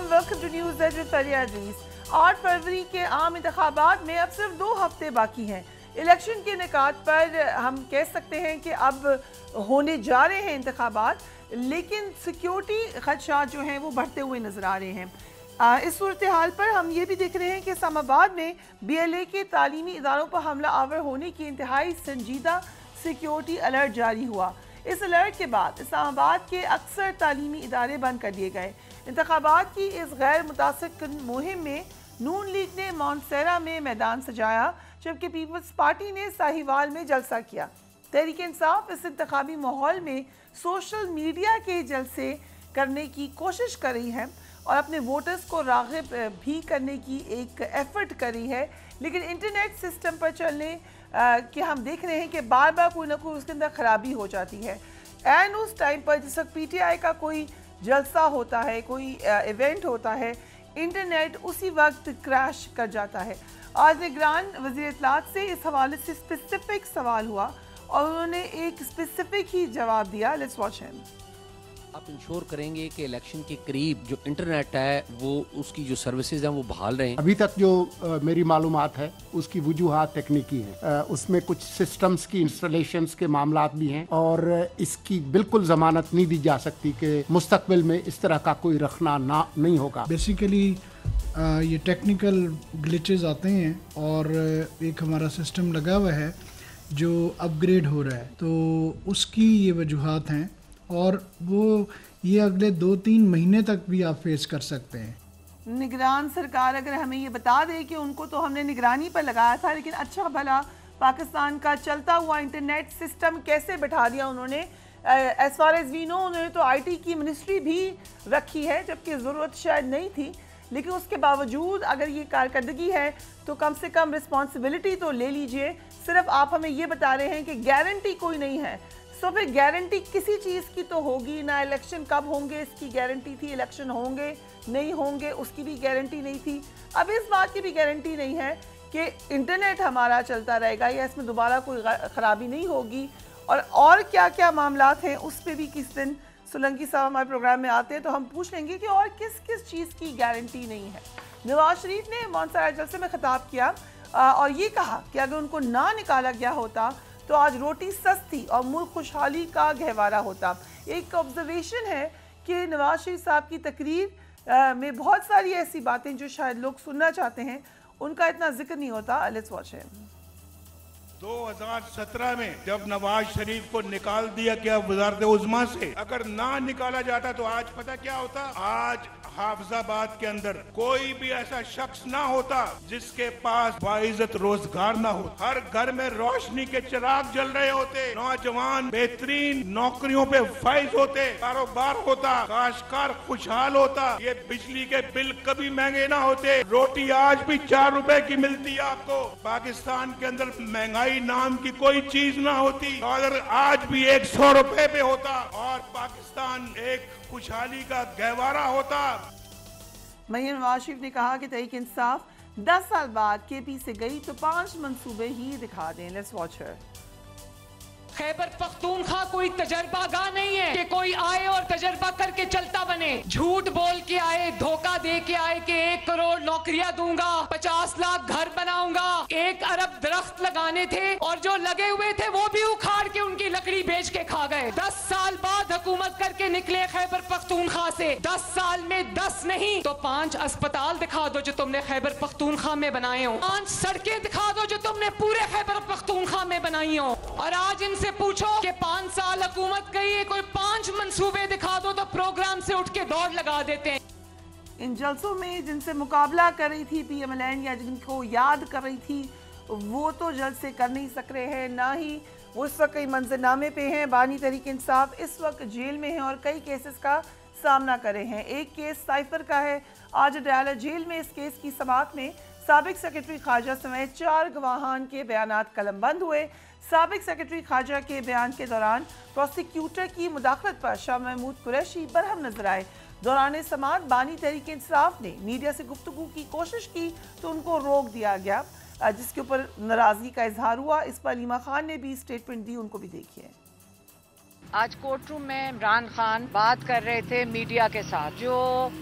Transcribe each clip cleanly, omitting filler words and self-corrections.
Welcome to news edge with Fariya Aziz. 8 फरवरी के आम इंतखाबात में अब सिर्फ 2 हफ्ते बाकी हैं। इलेक्शन के निकात पर हम कह सकते हैं कि अब होने जा रहे हैं इंतखाबात, लेकिन सिक्योरिटी खदशात जो हैं वो बढ़ते हुए नजर आ रहे हैं। इस सूरत हाल पर हम ये भी देख रहे हैं कि इस्लामाबाद में BLA के तालीमी इदारों पर हमला आवर होने की इंतहाई संजीदा सिक्योरिटी अलर्ट जारी हुआ। इस अलर्ट के बाद इस्लामाबाद के अक्सर तालीमी इदारे बंद कर दिए गए। इंतखाबात की इस गैर मुतासिर मुहिम में नून लीग ने मोंसेरा में मैदान सजाया, जबकि पीपल्स पार्टी ने साहिवाल में जलसा किया। तहरीक इंसाफ इस इंतखाबी माहौल में सोशल मीडिया के जलसे करने की कोशिश कर रही है और अपने वोटर्स को राग़िब भी करने की एक एफर्ट कर रही है, लेकिन इंटरनेट सिस्टम पर चलने कि हम देख रहे हैं कि बार बार कोई ना कोई उसके अंदर ख़राबी हो जाती है। एंड उस टाइम पर जिस वक्त PTI का कोई जलसा होता है, कोई इवेंट होता है, इंटरनेट उसी वक्त क्रैश कर जाता है। आज निगरान वज़ीर इत्तलात से इस हवाले से स्पेसिफिक सवाल हुआ और उन्होंने एक स्पेसिफिक ही जवाब दिया। Let's watch him. आप इंश्योर करेंगे कि इलेक्शन के करीब जो इंटरनेट है वो उसकी जो सर्विसेज हैं वो बहाल रहे हैं? अभी तक जो मेरी मालूमात है उसकी वजूहात तकनीकी है, उसमें कुछ सिस्टम्स की इंस्टॉलेशंस के मामलात भी हैं और इसकी बिल्कुल जमानत नहीं दी जा सकती कि मुस्तकबिल में इस तरह का कोई रखना नहीं होगा। बेसिकली ये टेक्निकल ग्लिचेस आते हैं और एक हमारा सिस्टम लगा हुआ है जो अपग्रेड हो रहा है, तो उसकी ये वजूहात हैं और वो ये अगले 2-3 महीने तक भी आप फेस कर सकते हैं। निगरान सरकार अगर हमें ये बता दे कि उनको तो हमने निगरानी पर लगाया था, लेकिन अच्छा भला पाकिस्तान का चलता हुआ इंटरनेट सिस्टम कैसे बैठा दिया उन्होंने। As far as we know उन्होंने तो IT की मिनिस्ट्री भी रखी है, जबकि ज़रूरत शायद नहीं थी, लेकिन उसके बावजूद अगर ये कारकर्दगी है तो कम से कम रिस्पॉन्सिबिलिटी तो ले लीजिए। सिर्फ आप हमें ये बता रहे हैं कि गारंटी कोई नहीं है, तो फिर गारंटी किसी चीज़ की तो होगी ना। इलेक्शन कब होंगे इसकी गारंटी थी, इलेक्शन होंगे नहीं होंगे उसकी भी गारंटी नहीं थी। अब इस बात की भी गारंटी नहीं है कि इंटरनेट हमारा चलता रहेगा या इसमें दोबारा कोई ख़राबी नहीं होगी। और क्या क्या मामलात हैं उस पर भी किस दिन सोलंकी साहब हमारे प्रोग्राम में आते हैं तो हम पूछ लेंगे कि और किस किस चीज़ की गारंटी नहीं है। नवाज शरीफ ने मोंसेरा जलसे में खिताब किया और ये कहा कि अगर उनको ना निकाला गया होता तो आज रोटी सस्ती और मुल्क खुशहाली का गहवारा होता। एक ऑब्जर्वेशन है कि नवाज शरीफ साहब की तकरीर में बहुत सारी ऐसी बातें जो शायद लोग सुनना चाहते हैं, उनका इतना जिक्र नहीं होता। Let's watch him. 2017 में जब नवाज शरीफ को निकाल दिया गया वज़ारत उज़्मा से, अगर ना निकाला जाता तो आज पता क्या होता? आज हाफिजाबाद के अंदर कोई भी ऐसा शख्स ना होता जिसके पास बाइज्जत रोजगार ना हो। हर घर में रोशनी के चिराग जल रहे होते, नौजवान बेहतरीन नौकरियों पे फाइज होते, कारोबार होता, काश्तकार खुशहाल होता, ये बिजली के बिल कभी महंगे ना होते, रोटी आज भी 4 रुपए की मिलती है आपको। पाकिस्तान के अंदर महंगाई नाम की कोई चीज ना होती, अगर आज भी 100 रुपए पे होता और पाकिस्तान एक खुशहाली का गहवारा होता। महीन नवाज शरीफ ने कहा कि तहरीक इंसाफ 10 साल बाद KP से गई तो 5 मंसूबे ही दिखा दें। लेट्स वॉच हर। खैबर पख्तूनख्वा कोई तजर्बागाह नहीं है कि कोई आए और तजर्बा करके चलता बने। झूठ बोल के आए, धोखा दे के आए कि 1 करोड़ नौकरियां दूंगा, 50 लाख घर बनाऊंगा, 1 अरब दरख्त लगाने थे और जो लगे हुए थे वो भी उखाड़ के उनकी लकड़ी बेच के खा गए। 10 साल बाद हुकूमत करके निकले खैबर पख्तूनख्वा से। 10 साल में 10 नहीं तो 5 अस्पताल दिखा दो जो तुमने खैबर पख्तूनख्वा में बनाए हो, 5 सड़कें दिखा दो जो तुमने पूरे खैबर पख्तूनख्वा में बनाई हो। और आज इनसे पूछो कि 5 साल हुकूमत गई है, कोई 5 मंसूबे दिखा दो तो प्रोग्राम से उठ के दौड़ लगा देते हैं। इन जलसों में जिनसे मुकाबला कर रही थी PMLN या जिनको याद कर रही थी वो तो जलसे कर नहीं सक रहे हैं, ना ही वो इस वक्त कई मंजरनामे पे हैं। बानी तहरीक इंसाफ इस वक्त जेल में हैं और कई केसेस का सामना कर रहे हैं। एक केस साइफर का है। आज डयाला जेल में इस केस की समाअत में साबिक सेक्रेटरी खारजा समेत 4 गवाहान के बयानात कलमबंद हुए। साबिक सेक्रेटरी खारजा के बयान के दौरान प्रोसिक्यूटर की मुदाखलत पर शाह महमूद कुरैशी बरहम नजर आए। दौरान समाअत बानी तहरीक इंसाफ ने मीडिया से गुफ्तगू की कोशिश की तो उनको रोक दिया गया, जिसके ऊपर नाराजगी का इजहार हुआ। इस पर अलीमा खान ने भी स्टेटमेंट दी, उनको भी देखिए। आज कोर्ट रूम में इमरान खान बात कर रहे थे मीडिया के साथ। जो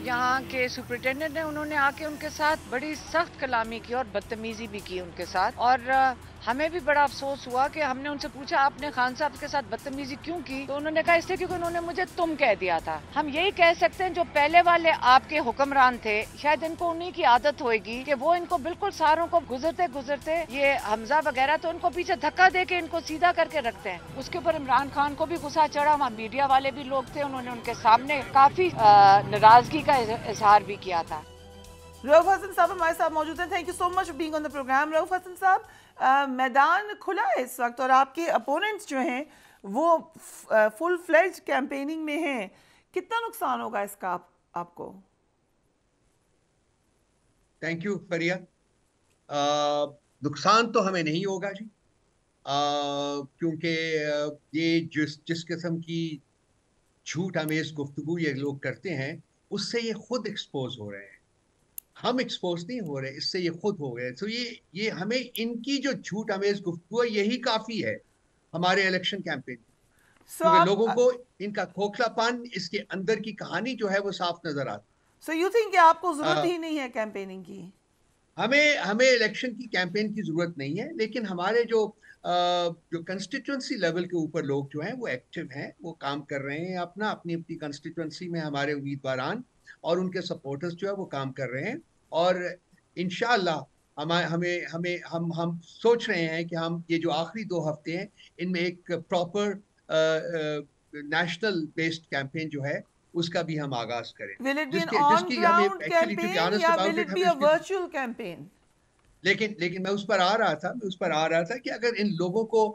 यहाँ के सुपरिटेंडेंट ने उन्होंने आके उनके साथ बड़ी सख्त कलामी की और बदतमीजी भी की उनके साथ। और हमें भी बड़ा अफसोस हुआ कि हमने उनसे पूछा आपने खान साहब के साथ बदतमीजी क्यों की, तो उन्होंने कहा इसलिए क्योंकि उन्होंने मुझे तुम कह दिया था। हम यही कह सकते हैं जो पहले वाले आपके हुक्मरान थे शायद इनको उन्हीं की आदत होगी कि वो इनको बिल्कुल सारों को गुजरते गुजरते ये हमजा वगैरह तो उनको पीछे धक्का दे के इनको सीधा करके रखते हैं। उसके ऊपर इमरान खान को भी गुस्सा चढ़ा, वहाँ मीडिया वाले भी लोग थे, उन्होंने उनके सामने काफी नाराजगी का इजहार भी किया था। रऊफ हसन साहब हमारे साथ मौजूद हैं। Thank you so much for being on the programme. Rauf Hasan साहब, मैदान खुला है इस वक्त और आपके अपोनेंट्स जो हैं वो फुल फ्लेज्ड कैंपेनिंग में हैं, कितना नुकसान होगा इसका आपको? थैंक यू फरिया। नुकसान तो हमें नहीं होगा जी, क्योंकि ये जिस किस्म की झूठ अमेज गुफ्तगू ये लोग करते हैं उससे ये खुद एक्सपोज हो रहे हैं। हम एक्सपोज नहीं हो रहे, इससे ये खुद हो गए। तो ये हमें इनकी जो झूठ अमेज गुफ्तगू है यही काफी है हमारे इलेक्शन कैंपेन। क्योंकि लोगों को इनका खोखलापन, इसके अंदर की कहानी जो है वो साफ नजर आती। सो यू थिंक आपको जरूरत ही नहीं है कैंपेनिंग की? हमें इलेक्शन की कैंपेन की जरूरत नहीं है, लेकिन हमारे जो कंस्टिट्यूंसी लेवल के ऊपर लोग जो हैं वो एक्टिव हैं, वो काम कर रहे हैं अपनी अपनी कंस्टिट्यूंसी में। हमारे उम्मीदवारान और उनके सपोर्टर्स जो है वो काम कर रहे हैं और इंशाअल्लाह हम सोच रहे हैं कि हम ये जो आखिरी 2 हफ्ते हैं इनमें एक प्रॉपर नेशनल बेस्ड कैंपेन जो है उसका भी हम आगाज करें। जिसकी हमें actually to be honest about it, हमें वर्चुअल कैंपेन। लेकिन मैं उस पर आ रहा था कि अगर इन लोगों को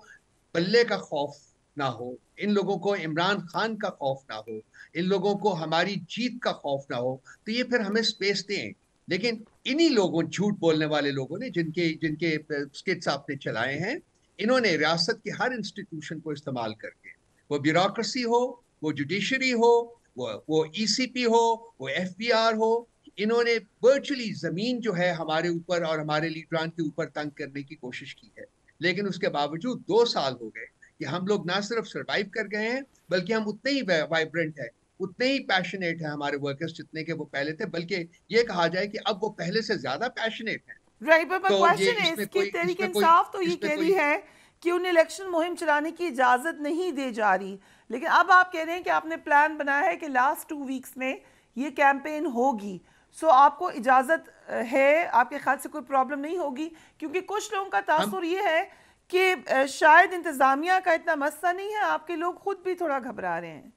बल्ले का खौफ ना हो, इन लोगों को इमरान खान का खौफ ना हो, इन लोगों को हमारी जीत का खौफ ना हो, तो ये फिर हमें स्पेस दें। लेकिन इन्हीं लोगों, झूठ बोलने वाले लोगों ने, जिनके स्किट्स आपने चलाए हैं, इन्होंने रियासत के हर इंस्टीट्यूशन को इस्तेमाल करके, वो ब्यूरोक्रेसी हो, वो जुडिशरी हो, वो ECP हो, वो FBR हो, इन्होंने वर्चुअली जमीन जो है हमारे ऊपर और हमारे लीडरान के ऊपर तंग करने की कोशिश की है। लेकिन उसके बावजूद 2 साल हो गए कि हम लोग ना सिर्फ सरवाइव कर गए हैं, बल्कि हम उतने ही वाइब्रेंट है, उतने ही पैशनेट है हमारे वर्कर्स जितने के वो पहले थे, बल्कि ये कहा जाए कि अब वो पहले से ज्यादा पैशनेट है। राइट, बट क्वेश्चन है इसकी तहरीक इंसाफ तो ये कह रही है कि उन्हें इलेक्शन मुहिम चलाने की इजाजत नहीं दी जा रही, लेकिन अब आप कह रहे हैं कि आपने प्लान बनाया है कि लास्ट 2 वीक्स में ये कैंपेन होगी। सो आपको इजाजत है, आपके ख्याल से कोई प्रॉब्लम नहीं होगी? क्योंकि कुछ लोगों का तासुर ये है कि शायद इंतजामिया का इतना मसला नहीं है, आपके लोग खुद भी थोड़ा घबरा रहे हैं।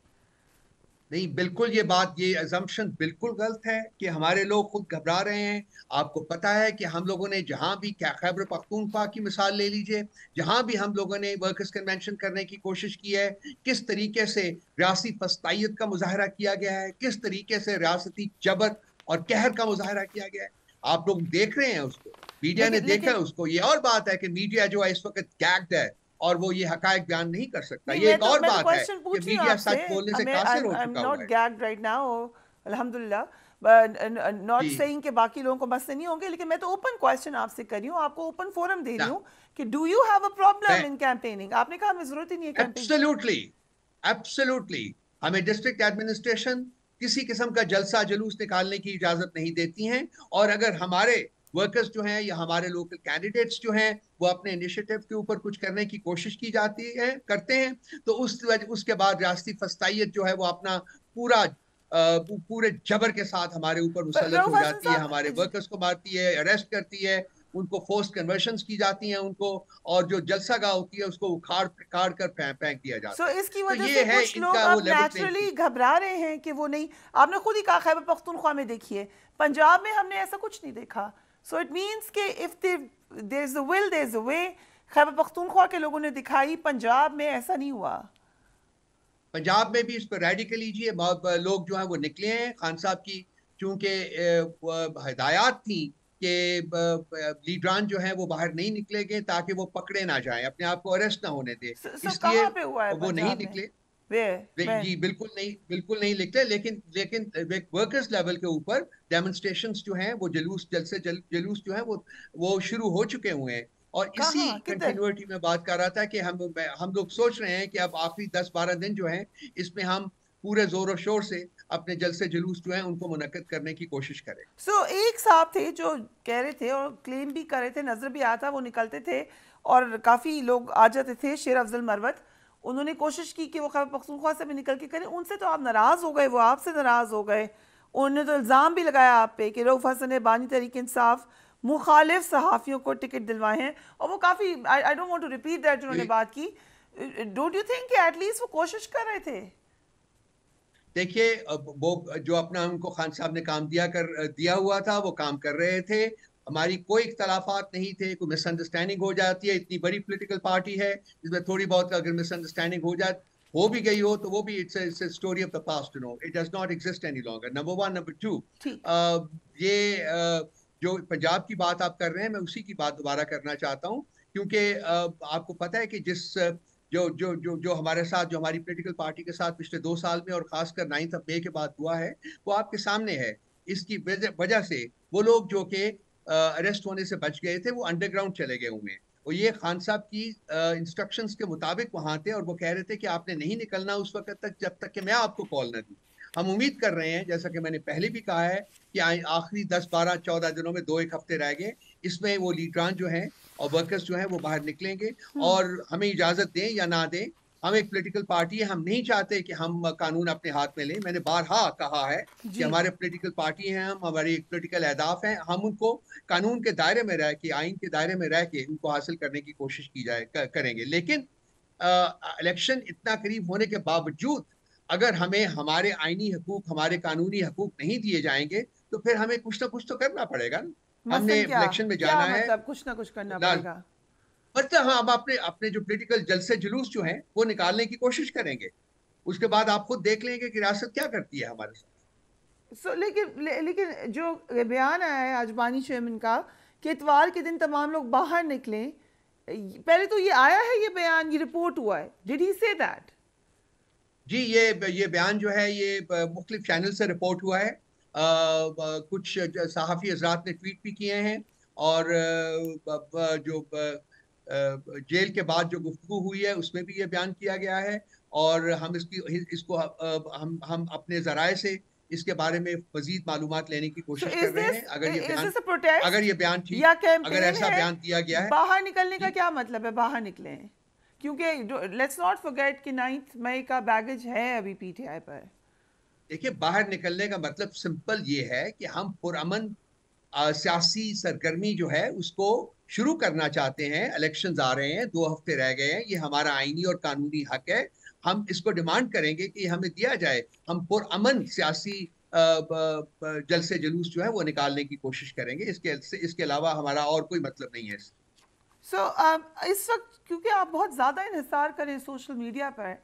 नहीं, बिल्कुल ये अजम्पशन बिल्कुल गलत है कि हमारे लोग खुद घबरा रहे हैं। आपको पता है कि हम लोगों ने जहां भी, खैबर पख्तूनख्वा की मिसाल ले लीजिए, जहां भी हम लोगों ने वर्कर्स कन्वेंशन करने की कोशिश की है, किस तरीके से रियासी फस्तायत का मुजाहरा किया गया है, किस तरीके से रियासती जबर और कहर का मुजाहरा किया गया है। आप लोग देख रहे हैं उसको, मीडिया ने देखा है उसको। ये और बात है कि मीडिया जो है इस वक्त गैग्ड है और वो ये हकायक बयान नहीं कर सकता। ये एक और बात है कि मीडिया सच बोलने से कासिर हो चुका है। नॉट गैग्ड राइट नाउ, अल्हम्दुलिल्लाह, नॉट सेइंग कि बाकी लोगों को मसले नहीं होंगे, लेकिन मैं तो ओपन क्वेश्चन आपसे कर रही हूँ, आपको ओपन फोरम दे रही हूँ कि do you have a problem in campaigning? आपने कहा हमें जरूरत ही नहीं है कैंपेनिंग। एब्सोल्युटली हमें डिस्ट्रिक्ट एडमिनिस्ट्रेशन किसी किस्म का जलसा जुलूस निकालने की इजाजत नहीं देती हैं, और अगर हमारे वर्कर्स जो हैं या हमारे लोकल कैंडिडेट्स जो हैं वो अपने इनिशिएटिव के ऊपर कुछ करने की कोशिश की जाती है, करते हैं, तो उसके बाद रियासती फस्तायत जो है वो अपना पूरे जबर के साथ हमार ऊपर मुसल्लत हो जाती है, हमारे वर्कर्स को मारती है, अरेस्ट करती है, उनको फोर्स कन्वर्शंस की जाती हैं उनको, और जो जलसा गाह होती है उसको उखाड़ कर फेंक दिया जाता है। इसकी वजह से कुछ लोग अब नेचुरली घबरा रहे हैं कि वो नहीं, आपने खुद ही कहा खैबर पख्तूनख्वा में देखिए, पंजाब में हमने ऐसा कुछ नहीं देखा। सो इट मीन्स कि if there is a will there is a way. Khyber Pakhtunkhwa के लोगों ने दिखाई, पंजाब में ऐसा नहीं हुआ। पंजाब में भी इस पर रेडिकल लीजिए लोग जो है वो निकले हैं। खान साहब की चूंकि हिदायत थी कि लीडरान जो है वो बाहर नहीं निकलेंगे ताकि वो पकड़े ना जाएं, अपने आप को अरेस्ट ना होने दें, इसलिए वो नहीं निकले। जी बिल्कुल नहीं निकले, लेकिन वर्कर्स लेवल के ऊपर डेमोन्स्ट्रेशंस जो हैं वो जुलूस जो हैं वो शुरू हो चुके हुए हैं, और इसी कहाँ किधर? कंटिन्यूटी में बात कर रहा था कि हम लोग सोच रहे हैं कि अब आखिरी 10-12 दिन जो हैं इसमें हम पूरे जोर और शोर से अपने जलसे जुलूस जो हैं उनको मुनक्किद करने की कोशिश करें। एक साहब थे जो कह रहे थे और क्लेम भी कर रहे थे, नजर भी आया था, वो निकलते थे और काफ़ी लोग आ जाते थे, शेर अफजल मरवत। उन्होंने कोशिश की कि वो खैबर पख्तूनख्वा से भी निकल के करें, उनसे तो आप नाराज़ हो गए, वो आपसे नाराज़ हो गए। उन्होंने तो इल्ज़ाम भी लगाया आप पे कि रऊफ़ हसन ने बानी तहरीक इंसाफ मुखालिफ सहाफ़ियों को टिकट दिलवाए हैं, और वो काफ़ी I don't want to repeat that जो उन्होंने बात की। डोंट यू थिंक कि एटलीस्ट वो कोशिश कर रहे थे? देखिए, वो जो अपना उनको खान साहब ने काम दिया हुआ था वो काम कर रहे थे। हमारी कोई इख्तलाफात नहीं थे। कोई मिसअंडरस्टैंडिंग हो जाती है, इतनी बड़ी पॉलिटिकल पार्टी है जिसमें थोड़ी बहुत अगर मिसअंडरस्टैंडिंग हो भी गई हो तो वो भी it's story of the past, you know, it does not exist any longer. Number one. Number two, ये जो पंजाब की बात आप कर रहे हैं, मैं उसी की बात दोबारा करना चाहता हूँ, क्योंकि आपको पता है कि जो हमारे साथ, जो हमारी पॉलिटिकल पार्टी के साथ पिछले 2 साल में और खासकर 9 मई के बाद हुआ है, वो आपके सामने है। इसकी वजह से वो लोग जो कि अरेस्ट होने से बच गए थे वो अंडरग्राउंड चले गए हुए हैं, और ये खान साहब की इंस्ट्रक्शंस के मुताबिक वहां थे, और वो कह रहे थे कि आपने नहीं निकलना उस वक्त तक जब तक कि मैं आपको कॉल न दूं। हम उम्मीद कर रहे हैं, जैसा कि मैंने पहले भी कहा है, कि आखिरी 10, 12, 14 दिनों में 2-1 हफ्ते रह गए, इसमें वो लीडरान जो हैं और वर्कर्स जो हैं वो बाहर निकलेंगे, और हमें इजाजत दें या ना दें, हम एक पॉलिटिकल पार्टी है, हम नहीं चाहते कि हम कानून अपने हाथ में लें। मैंने बारहा कहा है कि हमारे पॉलिटिकल पार्टी हैं, हम हमारी एक पॉलिटिकल अहदाफ हैं, हम उनको कानून के दायरे में रह के, आइन के दायरे में रह के उनको हासिल करने की कोशिश करेंगे। लेकिन इलेक्शन इतना करीब होने के बावजूद अगर हमें हमारे आईनी हकूक, हमारे कानूनी हकूक नहीं दिए जाएंगे तो फिर हमें कुछ ना कुछ तो करना पड़ेगा ना। हमने इलेक्शन में जाना है, मतलब कुछ ना कुछ करना पड़ेगा। मतलब हाँ, हम अपने जो पॉलिटिकल जलसे जुलूस जो हैं वो निकालने की कोशिश करेंगे। उसके बाद आप खुद देख लेंगे कि रियासत क्या करती है हमारे साथ। लेकिन जो बयान आया है आज बानी चेयरमैन का कि इतवार के दिन तमाम लोग बाहर निकलें, पहले तो ये आया है, ये बयान, ये रिपोर्ट हुआ है, डिड ही से दैट? जी, ये बयान जो है ये मुख्तलिफ चैनल से रिपोर्ट हुआ है। कुछ सहाफ़ी हजरात ने ट्वीट भी किए हैं, और जो जेल के बाद जो गुफ्तगू हुई है उसमें भी ये बयान किया गया है, और हम इसको हम अपने ज़राए से इसके बारे में मजीद मालूमात लेने की कोशिश कर रहे हैं। अगर ये बयान ठीक, अगर ऐसा बयान दिया गया है, बाहर निकलने का क्या मतलब है? बाहर निकले हैं क्योंकि लेट्स नॉट फॉरगेट कि 9 मई का बैगेज है अभी पीटीआई पर। देखिए, बाहर निकलने का मतलब सिंपल ये है कि हम पुरअमन सियासी सरगर्मी जो है उसको शुरू करना चाहते हैं। इलेक्शंस आ रहे हैं, 2 हफ्ते रह गए हैं, ये हमारा आईनी और कानूनी हक है। हम इसको डिमांड करेंगे कि हमें दिया जाए। हम पुरअमन सियासी जलसे जुलूस जो है वो निकालने की कोशिश करेंगे। इसके अलावा हमारा और कोई मतलब नहीं है। इस वक्त क्योंकि आप बहुत ज़्यादा इन्हिसार करें सोशल मीडिया पर,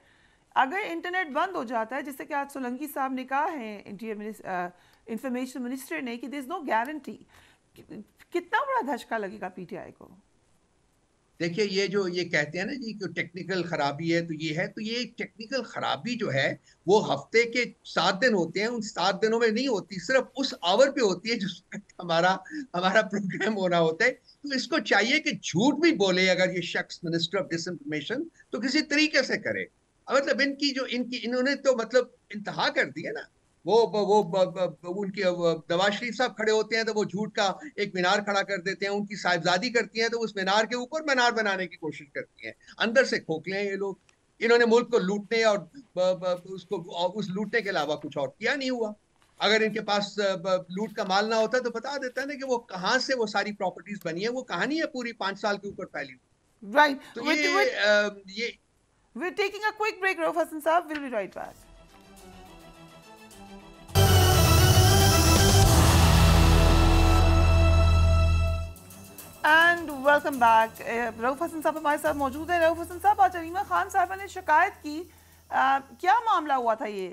अगर इंटरनेट बंद हो जाता है, जैसे कि आज सोलंकी साहब ने कहा है, इंफॉर्मेशन मिनिस्टर ने, कि देयर इज नो गारंटी, कितना बड़ा धचका लगेगा पीटीआई को? देखिए, ये कहते हैं ना जी कि टेक्निकल खराबी है, तो ये टेक्निकल खराबी जो है वो हफ्ते के 7 दिन होते हैं। उन 7 दिनों में नहीं होती, सिर्फ उस आवर पे होती है जिस वक्त हमारा प्रोग्राम होना होता है। तो इसको चाहिए कि झूठ भी बोले अगर ये शख्स मिनिस्टर ऑफ डिसइंफॉर्मेशन, तो किसी तरीके से करे। मतलब इन्होंने तो मतलब इंतहा कर दी है ना। वो उनकी नवाज शरीफ साहब खड़े होते हैं तो वो झूठ का एक मीनार खड़ा कर देते हैं। उनकी साहिबजादी करती हैं तो उस मीनार के ऊपर मीनार बनाने की कोशिश करती हैं। अंदर से खोखले हैं ये लोग। इन्होंने मुल्क को लूटने और उस लूटने के अलावा कुछ और किया नहीं हुआ। अगर इनके पास लूट का माल ना होता तो बता देता है ना कि वो कहाँ से वो सारी प्रॉपर्टीज बनी है। वो कहानी है पूरी 5 साल के ऊपर फैली। राइट, तो ये we're taking a quick break, Rauf Hassan Saab. We'll be right back. And welcome back. Rauf Hasan साहब हमारे साथ मौजूद है। रऊफ हसन साहब, आज अलीमा खान साहबा ने शिकायत की, क्या मामला हुआ था ये?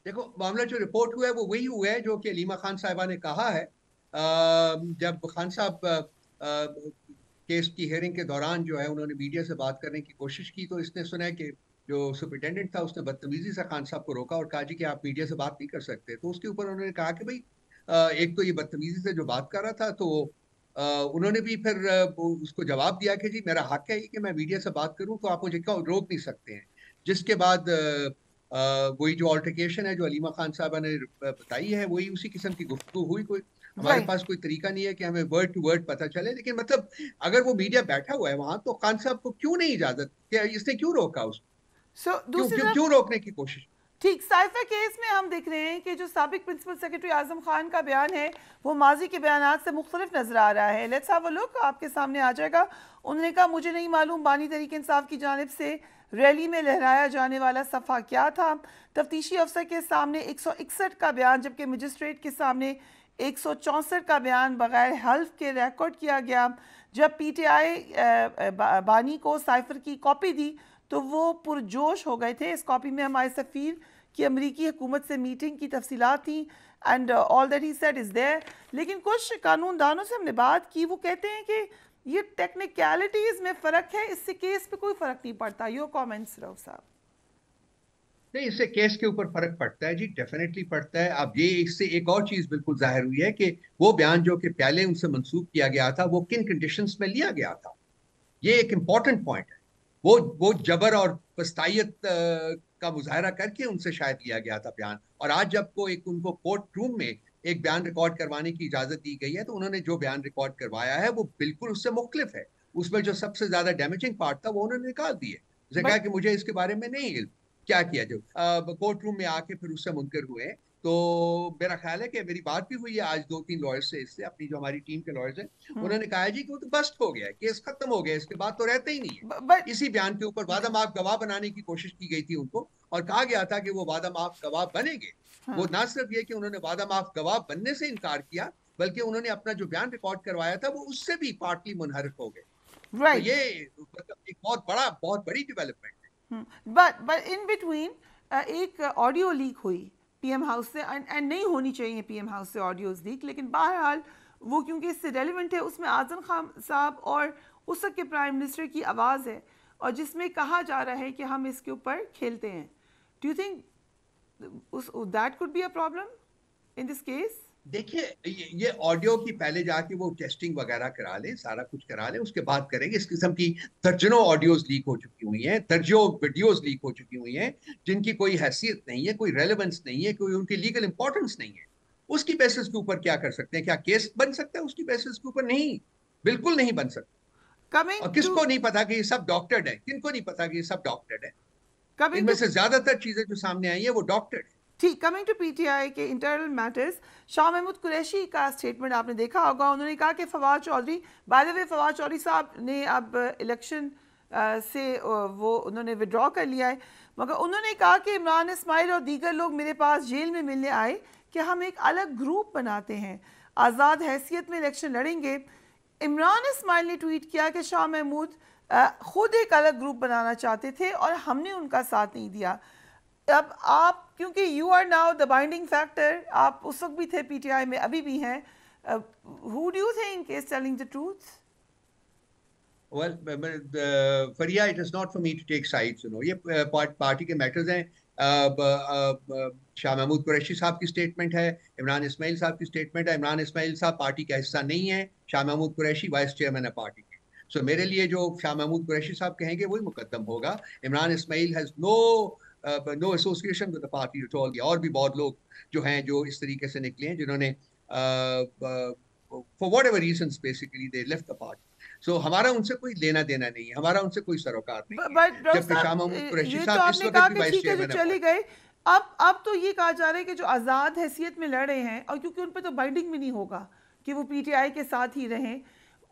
देखो, मामला जो रिपोर्ट हुआ है वो वही हुआ है जो कि अलीमा खान साहबा ने कहा है। जब खान साहब केस की हेयरिंग के दौरान जो है उन्होंने मीडिया से बात करने की कोशिश की, तो इसने सुना कि जो सुपरिटेंडेंट था उसने बदतमीजी से खान साहब को रोका और कहा जी कि आप मीडिया से बात नहीं कर सकते। तो उसके ऊपर उन्होंने कहा कि भाई एक तो ये बदतमीजी से जो बात कर रहा था, तो उन्होंने भी फिर उसको जवाब दिया कि जी मेरा हक है कि मैं मीडिया से बात करूं, तो आप मुझे क्यों रोक नहीं सकते हैं। जिसके बाद वही जो ऑल्टरकेशन है जो अलीमा खान साहबा ने बताई है, वही उसी किस्म की गुफ्तगू हुई। कोई हमारे पास कोई तरीका नहीं है कि हमें वर्ड टू वर्ड पता चले, लेकिन मतलब अगर वो मीडिया बैठा हुआ है वहां, तो खान साहब को क्यों नहीं इजाजत, इसने क्यों रोका उसको? क्यों रोकने की कोशिश? ठीक, साइफा केस में हम देख रहे हैं कि जो साबिक प्रिंसिपल सेक्रेटरी आजम खान का बयान है वो माजी के बयानात से मुख्तलिफ नजर आ रहा है। लेट्स हैव अ लुक, आपके सामने आ जाएगा। उन्होंने कहा मुझे नहीं मालूम बानी तहरीक इंसाफ की जानिब से रैली में लहराया जाने वाला सफ़ा क्या था। तफ्तीशी अफसर के सामने 161 का बयान, जबकि मजिस्ट्रेट के सामने 164 का बयान बगैर हल्फ के रिकॉर्ड किया गया। जब PTI बानी को साइफर की कॉपी दी तो वो पुरजोश हो गए थे। इस कॉपी में हमारे सफ़ीर की अमरीकी हुकूमत से मीटिंग की तफसीलात थी and all that he said is there. लेकिन कुछ कानूनदानों से हमने बात की, वो कहते हैं कि ये टेक्निकलिटीज़ में फ़र्क है, इससे केस पे कोई फ़र्क नहीं पड़ता। योर कमेंट्स रऊफ साहब। नहीं, इससे केस के ऊपर फर्क पड़ता है जी, डेफिनेटली पड़ता है। अब ये इससे एक और चीज बिल्कुल जाहिर हुई है कि वो बयान जो कि पहले उनसे मंसूब किया गया था वो किन कंडीशंस में लिया गया था। ये एक इम्पॉर्टेंट पॉइंट है। वो जबर और पस्तायत का मुजाहरा करके उनसे शायद लिया गया था बयान, और आज जब उनको कोर्ट रूम में एक बयान रिकॉर्ड करवाने की इजाजत दी गई है, तो उन्होंने जो बयान रिकॉर्ड करवाया है वो बिल्कुल उससे मुख्तलिफ है। उसमें जो सबसे ज्यादा डैमेजिंग पार्ट था वो उन्होंने निकाल दिए। उसने कहा कि मुझे इसके बारे में नहीं इल्म। क्या किया जो कोर्ट रूम में आके फिर उससे मुनकर हुए। तो मेरा ख्याल है कि मेरी बात भी हुई है आज 2-3 लॉयर्स से, इससे अपनी जो हमारी टीम के लॉयर्स हैं, उन्होंने कहा जी कि वो तो बस्ट हो गया, केस खत्म हो गया, इसके बाद तो रहते ही नहीं है। इसी बयान के ऊपर वादा माफ गवाह बनाने की कोशिश की गई थी उनको, और कहा गया था कि वो वादा माफ गवाह बनेंगे। वो ना सिर्फ ये कि उन्होंने वादा माफ गवाह बनने से इनकार किया, बल्कि उन्होंने अपना जो बयान रिकॉर्ड करवाया था वो उससे भी पार्टली मुनहरफ हो गए। तो ये एक बहुत बड़ी डेवलपमेंट है। बट इन बिटवीन एक ऑडियो लीक हुई PM हाउस से, एंड नहीं होनी चाहिए PM हाउस से ऑडियोज लीक, लेकिन बहरहाल वो क्योंकि इससे रेलिवेंट है, उसमें आजम खान साहब और उस वक्त के प्राइम मिनिस्टर की आवाज़ है, और जिसमें कहा जा रहा है कि हम इसके ऊपर खेलते हैं। Do you think that could be a problem in this case? देखिए, ये ऑडियो की पहले जाके वो टेस्टिंग वगैरह करा ले, सारा कुछ करा ले, उसके बाद करेंगे। इस किस्म की दर्जनों ऑडियोज लीक हो चुकी हुई हैं, दर्जनों वीडियोस लीक हो चुकी हुई हैं, जिनकी कोई हैसियत नहीं है, कोई रेलेवेंस नहीं है, कोई उनकी लीगल इंपॉर्टेंस नहीं है। उसकी बेसिस के ऊपर क्या कर सकते हैं? क्या केस बन सकता है उसकी बेसिस के ऊपर? नहीं, बिल्कुल नहीं बन सकता। और किसको नहीं पता कि ये सब डॉक्टर्ड है? किनको नहीं पता कि ये सब डॉक्टर्ड है? इनमें से ज्यादातर चीजें जो सामने आई है वो डॉक्टर्ड है। ठीक, कमिंग टू PTI के इंटरनल मैटर्स, शाह महमूद कुरैशी का स्टेटमेंट आपने देखा होगा। उन्होंने कहा कि Fawad Chaudhry, by the way Fawad Chaudhry साहब ने अब इलेक्शन से वो उन्होंने विड्रॉ कर लिया है, मगर उन्होंने कहा कि इमरान इस्माइल और दीगर लोग मेरे पास जेल में मिलने आए कि हम एक अलग ग्रुप बनाते हैं, आज़ाद हैसियत में इलेक्शन लड़ेंगे। इमरान इस्माइल ने ट्वीट किया कि शाह महमूद खुद एक अलग ग्रुप बनाना चाहते थे और हमने उनका साथ नहीं दिया। अब आप, क्योंकि you are now the binding factor, आप उस वक्त भी थे PTI में, अभी भी हैं, who do you think is telling the truth? Well, Faria, it is not for me to take sides, you know. ये पार्टी के मैटर्स हैं। शाह महमूद कुरैशी साहब की स्टेटमेंट है, इमरान इस्माइल साहब की स्टेटमेंट है। इमरान इस्माइल साहब पार्टी का हिस्सा नहीं है, शाह महमूद कुरैशी वाइस चेयरमैन है पार्टी के। सो मेरे लिए जो शाह महमूद कुरैशी साहब कहेंगे वही मुकद्दम होगा। Imran Ismail has no association with the party at all. और भी बहुत लोग जो हैं जो इस तरीके से निकले हैं, जिन्होंने for whatever reasons basically they left the party. So हमारा उनसे कोई लेना देना नहीं है, हमारा उनसे कोई सरोकार नहीं है। जबकि शाह महमूद कुरैशी साहब इस वक्त भी वाइस चेयरमैन चले गए। अब तो ये कहा जा रहा है कि जो आज़ाद हैसियत में लड़ रहे हैं, और क्योंकि उन पर तो बाइंडिंग भी नहीं होगा कि वो PTI के साथ ही रहें,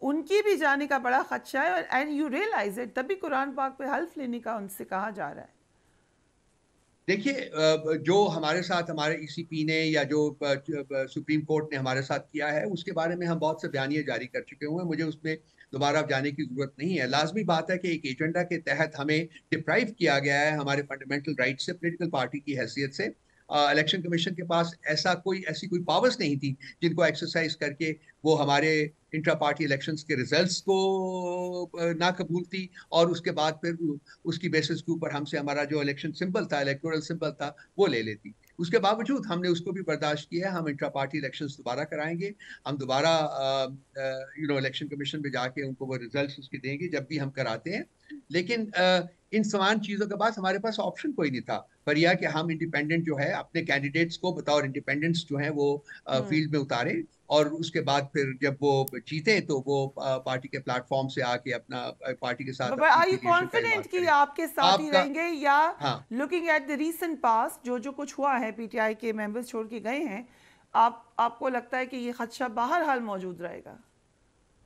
उनकी भी जाने का बड़ा खदशा है। एंड यू रियलाइज इट, तभी कुरान पाक पे हल्फ लेने का उनसे कहा जा रहा है। देखिए, जो हमारे साथ हमारे ECP ने या जो सुप्रीम कोर्ट ने हमारे साथ किया है, उसके बारे में हम बहुत से बयानिए जारी कर चुके हुए हैं। मुझे उसमें दोबारा जाने की जरूरत नहीं है। लाजमी बात है कि एक एजेंडा के तहत हमें डिप्राइव किया गया है हमारे फंडामेंटल राइट से, पॉलिटिकल पार्टी की हैसियत से। इलेक्शन कमीशन के पास ऐसी कोई पावर्स नहीं थी जिनको एक्सरसाइज करके वो हमारे इंट्रा पार्टी इलेक्शंस के रिजल्ट्स को ना कबूल थी, और उसके बाद फिर उसकी बेसिस के ऊपर हमसे हमारा जो इलेक्शन सिंबल था, इलेक्टोरल सिंबल था, वो ले लेती। उसके बावजूद हमने उसको भी बर्दाश्त किया। हम इंट्रा पार्टी इलेक्शंस दोबारा कराएंगे, हम दोबारा इलेक्शन कमीशन में जाके उनको वो रिजल्ट्स उसके देंगे जब भी हम कराते हैं। लेकिन इन समान चीज़ों के बाद हमारे पास ऑप्शन कोई नहीं था पर यह कि हम इंडिपेंडेंट जो है अपने कैंडिडेट्स को बतौर इंडिपेंडेंट्स जो है वो फील्ड में उतारे और उसके बाद फिर जब वो जीते तो वो पार्टी के प्लेटफॉर्म से आके अपना पार्टी के साथ आर यू कॉन्फिडेंट कि आपके साथ ही रहेंगे या हाँ। लुकिंग एट द रीसेंट पास जो कुछ हुआ है, पीटीआई के मेंबर्स छोड़ के गए हैं, आपको लगता है कि ये खदशा बहरहाल मौजूद रहेगा?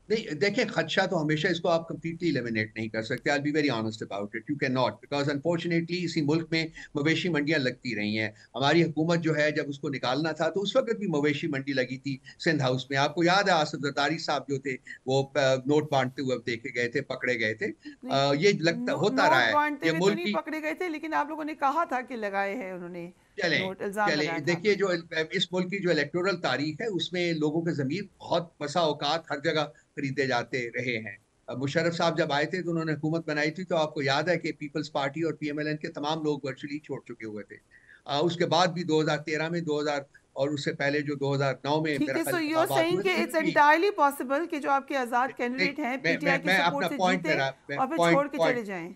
नहीं, देखें, खदशा तो हमेशा इसको आप कंप्लीटली एलिमिनेट नहीं कर सकते। I be very honest about it, you can not, because unfortunately इसी मुल्क में मवेशी मंडियां लगती रही हैं। हमारी हुकूमत जो है जब उसको निकालना था तो उस वक्त भी मवेशी मंडी लगी थी सिंध हाउस में। आपको याद है आसिफ जरदारी साहब जो थे वो नोट बांटते हुए देखे गए थे, पकड़े गए थे। ये लगता होता रहा है ये मुल्क की पकड़े गए थे, लेकिन आप लोगों ने कहा था कि लगाए हैं उन्होंने। चले देखिए, जो इस मुल्क की जो इलेक्टोरल तारीख है उसमें लोगों के ज़मीर बहुत बसा औकात हर जगह खरीदे जाते रहे हैं। मुशर्रफ साहब जब आए थे तो उन्होंने हुकूमत बनाई थी तो आपको याद है कि पीपल्स पार्टी और पीएमएलएन के तमाम लोग वर्चुअली छोड़ चुके हुए थे। उसके बाद भी 2013 में 2000 और उससे पहले जो 2009 में मेरा ख्याल है इट्स एंटायरली पॉसिबल कि जो आपके आजाद कैंडिडेट हैं पीटीआई के सपोर्ट से जीते और फिर छोड़ के चले जाएं।